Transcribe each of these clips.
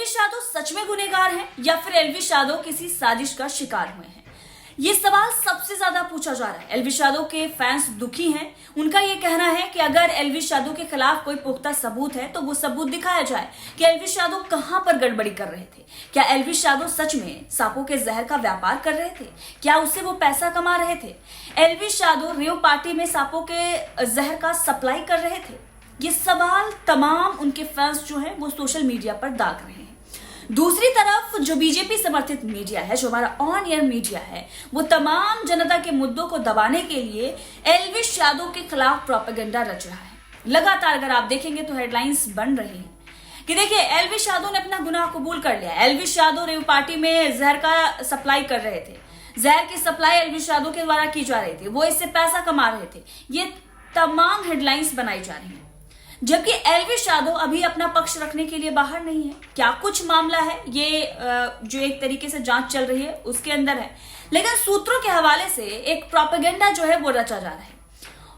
एलविश यादव सच में गुनहगार हैं या फिर एलविश यादव किसी साजिश का शिकार हुए हैं? ये सवाल सबसे ज्यादा पूछा जा रहा है। एलविश यादव के फैंस दुखी हैं। उनका ये कहना है कि अगर एलविश यादव के खिलाफ कोई पुख्ता सबूत है तो वो सबूत दिखाया जाए कि एलविश यादव कहां पर गड़बड़ी कर रहे थे। क्या एलविश यादव सच में सांपों के जहर का व्यापार कर रहे थे? क्या उससे वो पैसा कमा रहे थे? एलविश यादव रेव पार्टी में सांपों के जहर का सप्लाई कर रहे थे? ये सवाल तमाम उनके फैंस जो हैं वो सोशल मीडिया पर दाग रहे हैं। दूसरी तरफ जो बीजेपी समर्थित मीडिया है, जो हमारा ऑन एयर मीडिया है, वो तमाम जनता के मुद्दों को दबाने के लिए एलविश यादव के खिलाफ प्रोपेगेंडा रच रहा है। लगातार अगर आप देखेंगे तो हेडलाइंस बन रही हैं कि देखिए एलविश यादव ने अपना गुनाह कबूल कर लिया। एलविश यादव रेव पार्टी में जहर का सप्लाई कर रहे थे। जहर की सप्लाई एलविश यादव के द्वारा की जा रही थी। वो इससे पैसा कमा रहे थे। ये तमाम हेडलाइंस बनाई जा रही हैं, जबकि एलविश यादव अभी अपना पक्ष रखने के लिए बाहर नहीं है। क्या कुछ मामला है, ये जो एक तरीके से जांच चल रही है उसके अंदर है, लेकिन सूत्रों के हवाले से एक प्रोपेगेंडा जो है वो रचा जा रहा है।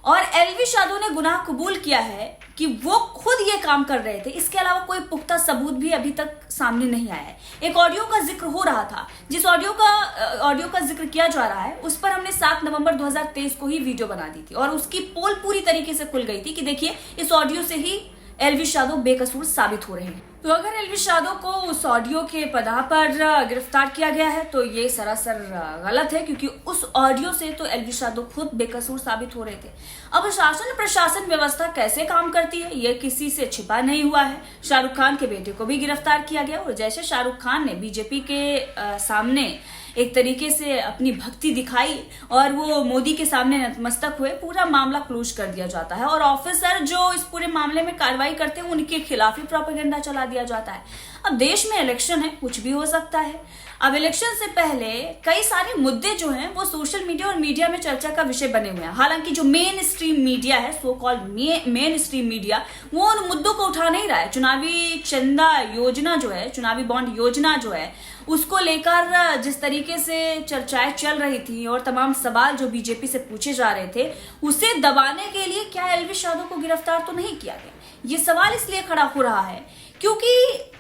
और एलविश यादव ने गुनाह कबूल किया है कि वो खुद ये काम कर रहे थे। इसके अलावा कोई पुख्ता सबूत भी अभी तक सामने नहीं आया है। एक ऑडियो का जिक्र हो रहा था, जिस ऑडियो का जिक्र किया जा रहा है उस पर हमने 7 नवंबर 2023 को ही वीडियो बना दी थी और उसकी पोल पूरी तरीके से खुल गई थी कि देखिए इस ऑडियो से ही एलविश यादव बेकसूर साबित हो रहे हैं। तो अगर एलविश यादव को उस ऑडियो के पनाह पर गिरफ्तार किया गया है तो ये सरासर गलत है, क्योंकि उस ऑडियो से तो एलविश यादव खुद बेकसूर साबित हो रहे थे। अब शासन प्रशासन व्यवस्था कैसे काम करती है ये किसी से छिपा नहीं हुआ है। शाहरुख खान के बेटे को भी गिरफ्तार किया गया और जैसे शाहरुख खान ने बीजेपी के सामने एक तरीके से अपनी भक्ति दिखाई और वो मोदी के सामने नतमस्तक हुए, पूरा मामला क्लोज कर दिया जाता है और ऑफिसर जो इस पूरे मामले में कार्रवाई करते हैं उनके खिलाफ ही प्रोपेगेंडा चला दिया जाता है। अब देश में इलेक्शन है, कुछ भी हो सकता है। अब इलेक्शन से पहले कई सारे मुद्दे जो हैं वो सोशल मीडिया और मीडिया में चर्चा का विषय बने हुए हैं। हालांकि जो मेन स्ट्रीम मीडिया है, so called main stream media, वो उन मुद्दों को उठा नहीं रहा है। चुनावी चंदा योजना जो है, चुनावी बॉन्ड योजना जो है, उसको लेकर जिस तरीके से चर्चाएं चल रही थी और तमाम सवाल जो बीजेपी से पूछे जा रहे थे, उसे दबाने के लिए क्या एलविश यादव को गिरफ्तार तो नहीं किया गया? ये सवाल इसलिए खड़ा हो रहा है क्योंकि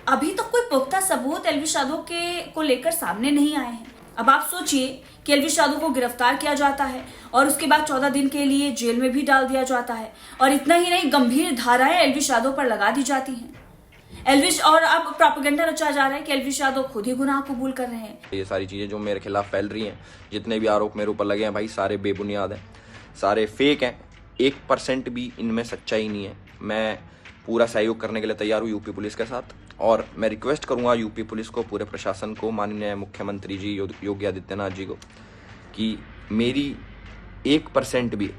अभी तक कोई पुख्ता सबूत एलविश यादव को लेकर सामने नहीं आए हैं। अब आप सोचिए कि एलविश यादव को गिरफ्तार किया जाता है और उसके बाद 14 दिन के लिए जेल में भी डाल दिया जाता है और इतना ही नहीं, गंभीर धाराएं एलविश यादव पर लगा दी जाती हैं। और अब प्रोपेगेंडा रचा जा रहा है कि एलविश यादव खुद ही गुनाह कबूल कर रहे हैं। ये सारी चीजें जो मेरे खिलाफ फैल रही हैं, जितने भी आरोप मेरे ऊपर लगे हैं भाई, सारे बेबुनियाद हैं, सारे फेक हैं। 1% भी इनमें सच्चाई नहीं है। मैं पूरा सहयोग करने के लिए तैयार हूँ यूपी पुलिस के साथ और मैं रिक्वेस्ट करूंगा यूपी पुलिस को, पूरे प्रशासन को, माननीय मुख्यमंत्री जी योगी आदित्यनाथ जी को, कि मेरी 1% भी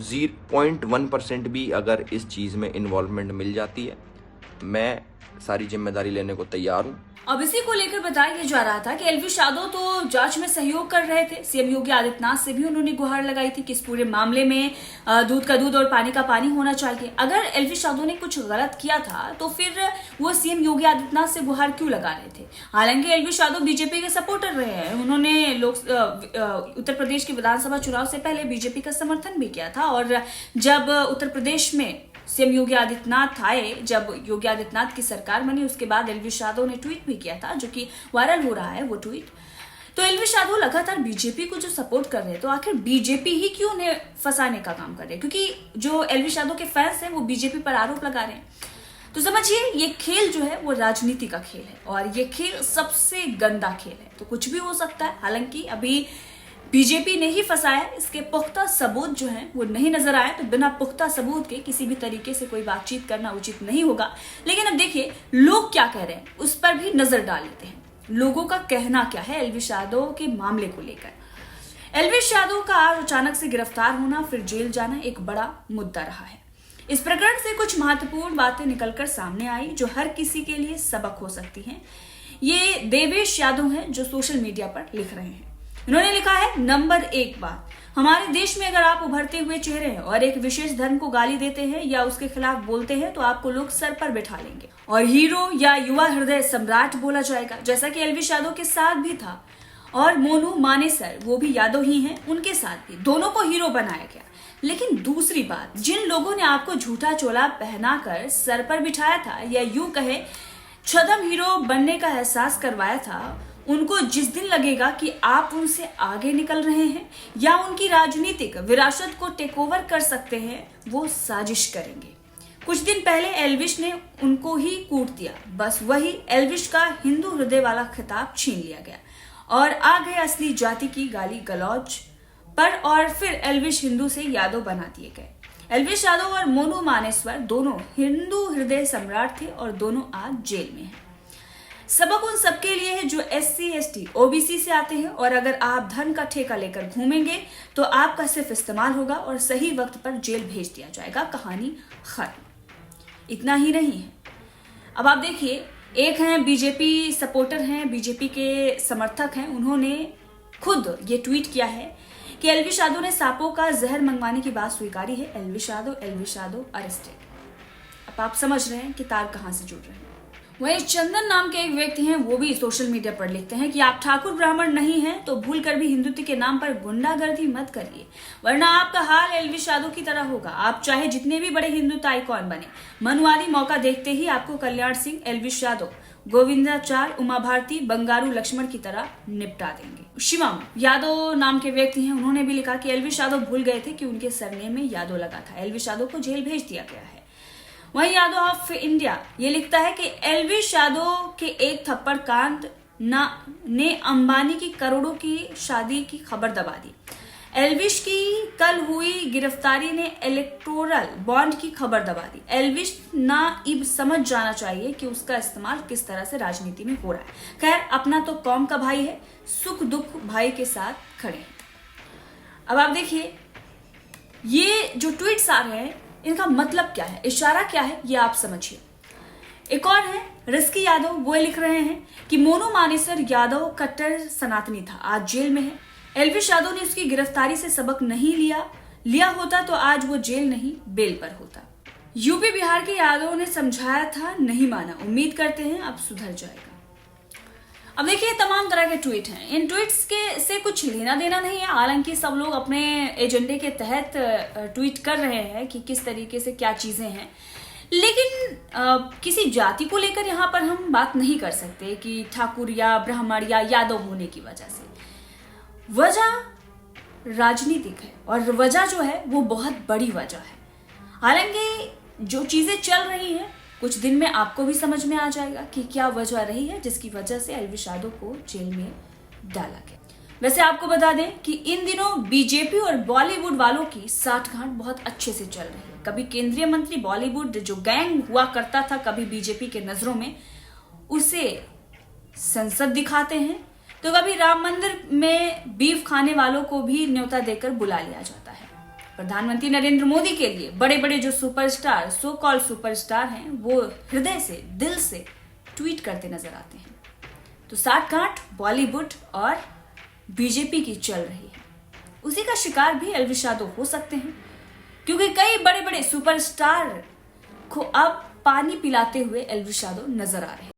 0.1% भी अगर इस चीज़ में इन्वॉल्वमेंट मिल जाती है, मैं सारी जिम्मेदारी लेने को तैयार हूँ। अब इसी को लेकर बताया जा रहा था कि एलविश यादव तो जांच में सहयोग कर रहे थे। सीएम योगी आदित्यनाथ से भी उन्होंने गुहार लगाई थी कि इस पूरे मामले में दूध का दूध और पानी का पानी होना चाहिए। अगर एलविश यादव ने कुछ गलत किया था तो फिर वो सीएम योगी आदित्यनाथ से गुहार क्यों लगा रहे थे? हालांकि एलविश यादव बीजेपी के सपोर्टर रहे हैं। उन्होंने उत्तर प्रदेश के विधानसभा चुनाव से पहले बीजेपी का समर्थन भी किया था और जब उत्तर प्रदेश में सीएम योगी आदित्यनाथ आए, जब योगी आदित्यनाथ की सरकार बनी, उसके बाद एलविश यादव ने ट्वीट भी किया था जो कि वायरल हो रहा है वो ट्वीट। तो एलविश यादव लगातार बीजेपी को जो सपोर्ट कर रहे हैं, तो आखिर बीजेपी ही क्यों उन्हें फंसाने का काम कर रहे हैं? क्योंकि जो एलविश यादव के फैंस हैं वो बीजेपी पर आरोप लगा रहे हैं। तो समझिए ये खेल जो है वो राजनीति का खेल है और ये खेल सबसे गंदा खेल है। तो कुछ भी हो सकता है। हालांकि अभी बीजेपी ने ही फंसाया, इसके पुख्ता सबूत जो हैं वो नहीं नजर आए, तो बिना पुख्ता सबूत के किसी भी तरीके से कोई बातचीत करना उचित नहीं होगा। लेकिन अब देखिए लोग क्या कह रहे हैं, उस पर भी नजर डाल लेते हैं। लोगों का कहना क्या है एलविश यादव के मामले को लेकर। एलविश यादव का आज अचानक से गिरफ्तार होना, फिर जेल जाना एक बड़ा मुद्दा रहा है। इस प्रकरण से कुछ महत्वपूर्ण बातें निकलकर सामने आई जो हर किसी के लिए सबक हो सकती हैं। ये देवेश यादव हैं जो सोशल मीडिया पर लिख रहे हैं। उन्होंने लिखा है, नंबर 1 बात, हमारे देश में अगर आप उभरते हुए चेहरे हैं और एक विशेष धर्म को गाली देते हैं या उसके खिलाफ बोलते हैं तो आपको लोग सर पर बिठा लेंगे और हीरो या युवा हृदय सम्राट बोला जाएगा, जैसा कि एलविश यादव के साथ भी था। और मोनू मानेसर, वो भी यादव ही हैं, उनके साथ भी दोनों को हीरो बनाया गया। लेकिन दूसरी बात, जिन लोगों ने आपको झूठा चोला पहनाकर सर पर बिठाया था, या यूं कहे छद्म हीरो बनने का एहसास करवाया था उनको। जिस दिन लगेगा कि आप उनसे आगे निकल रहे हैं या उनकी राजनीतिक विरासत को टेक ओवर कर सकते हैं, वो साजिश करेंगे। कुछ दिन पहले एल्विश ने उनको ही कूट दिया। बस वही एल्विश का हिंदू हृदय वाला खिताब छीन लिया गया और आ गए असली जाति की गाली गलौज पर। और फिर एल्विश हिंदू से यादव बना दिए गए। एल्विश यादव और मोनू मानेसर दोनों हिंदू हृदय सम्राट थे और दोनों आज जेल में हैं। सबक उन सबके लिए है जो SC ST OBC से आते हैं। और अगर आप धन का ठेका लेकर घूमेंगे तो आपका सिर्फ इस्तेमाल होगा और सही वक्त पर जेल भेज दिया जाएगा। कहानी खत्म। इतना ही नहीं है, अब आप देखिए, एक हैं बीजेपी सपोर्टर हैं, बीजेपी के समर्थक हैं, उन्होंने खुद ये ट्वीट किया है कि एल्विश यादव ने सांपों का जहर मंगवाने की बात स्वीकारी है। एल्विश यादव अरेस्टेड। अब आप समझ रहे हैं कि तार कहां से जुड़ रहे हैं। वहीं चंदन नाम के एक व्यक्ति हैं, वो भी सोशल मीडिया पर लिखते हैं कि आप ठाकुर ब्राह्मण नहीं हैं तो भूल कर भी हिंदुत्व के नाम पर गुंडागर्दी मत करिए, वरना आपका हाल एल्विश यादव की तरह होगा। आप चाहे जितने भी बड़े हिंदुत्व आइकॉन बने, मनुवादी मौका देखते ही आपको कल्याण सिंह, एल्विश यादव, गोविंदाचार्य, उमा भारती, बंगारू लक्ष्मण की तरह निपटा देंगे। शिवम यादव नाम के व्यक्ति हैं, उन्होंने भी लिखा कि एल्विश यादव भूल गए थे कि उनके सरनेम में यादव लगा था। एल्विश यादव को जेल भेज दिया गया है। वहीं यादव ऑफ इंडिया ये लिखता है कि एल्विश यादव के एक थप्पड़ कांड ने अंबानी की करोड़ों की शादी की खबर दबा दी। एल्विश की कल हुई गिरफ्तारी ने इलेक्टोरल बॉन्ड की खबर दबा दी। एल्विश ना इब समझ जाना चाहिए कि उसका इस्तेमाल किस तरह से राजनीति में हो रहा है। खैर, अपना तो कौम का भाई है, सुख दुख भाई के साथ खड़े हैं। अब आप देखिए, ये जो ट्वीट्स आ रहे हैं इनका मतलब क्या है, इशारा क्या है, ये आप समझिए। एक और है रिस्की यादव, वो लिख रहे हैं कि मोनू मानेसर यादव कट्टर सनातनी था, आज जेल में है। एल्विश यादव ने उसकी गिरफ्तारी से सबक नहीं लिया होता तो आज वो जेल नहीं बेल पर होता। यूपी बिहार के यादव ने समझाया था, नहीं माना। उम्मीद करते हैं अब सुधर जाएगा। अब देखिए, तमाम तरह के ट्वीट हैं। इन ट्वीट्स के से कुछ लेना देना नहीं है, हालांकि सब लोग अपने एजेंडे के तहत ट्वीट कर रहे हैं कि किस तरीके से क्या चीजें हैं, लेकिन किसी जाति को लेकर यहाँ पर हम बात नहीं कर सकते कि ठाकुर या ब्राह्मण या यादव होने की वजह से। वजह राजनीतिक है और वजह जो है वो बहुत बड़ी वजह है। हालांकि जो चीजें चल रही हैं, कुछ दिन में आपको भी समझ में आ जाएगा कि क्या वजह रही है जिसकी वजह से एल्विश यादव को जेल में डाला गया। वैसे आपको बता दें कि इन दिनों बीजेपी और बॉलीवुड वालों की साठगांठ बहुत अच्छे से चल रही है। कभी केंद्रीय मंत्री बॉलीवुड जो गैंग हुआ करता था कभी बीजेपी के नजरों में, उसे संसद दिखाते हैं, तो कभी राम मंदिर में बीफ खाने वालों को भी न्योता देकर बुला लिया जाता है। प्रधानमंत्री नरेंद्र मोदी के लिए बड़े बड़े जो सुपरस्टार, सो कॉल्ड सुपरस्टार हैं, वो हृदय से, दिल से ट्वीट करते नजर आते हैं। तो साठगांठ बॉलीवुड और बीजेपी की चल रही है। उसी का शिकार भी एल्विश यादव हो सकते हैं, क्योंकि कई बड़े बड़े सुपरस्टार को अब पानी पिलाते हुए एल्विश यादव नजर आ रहे हैं।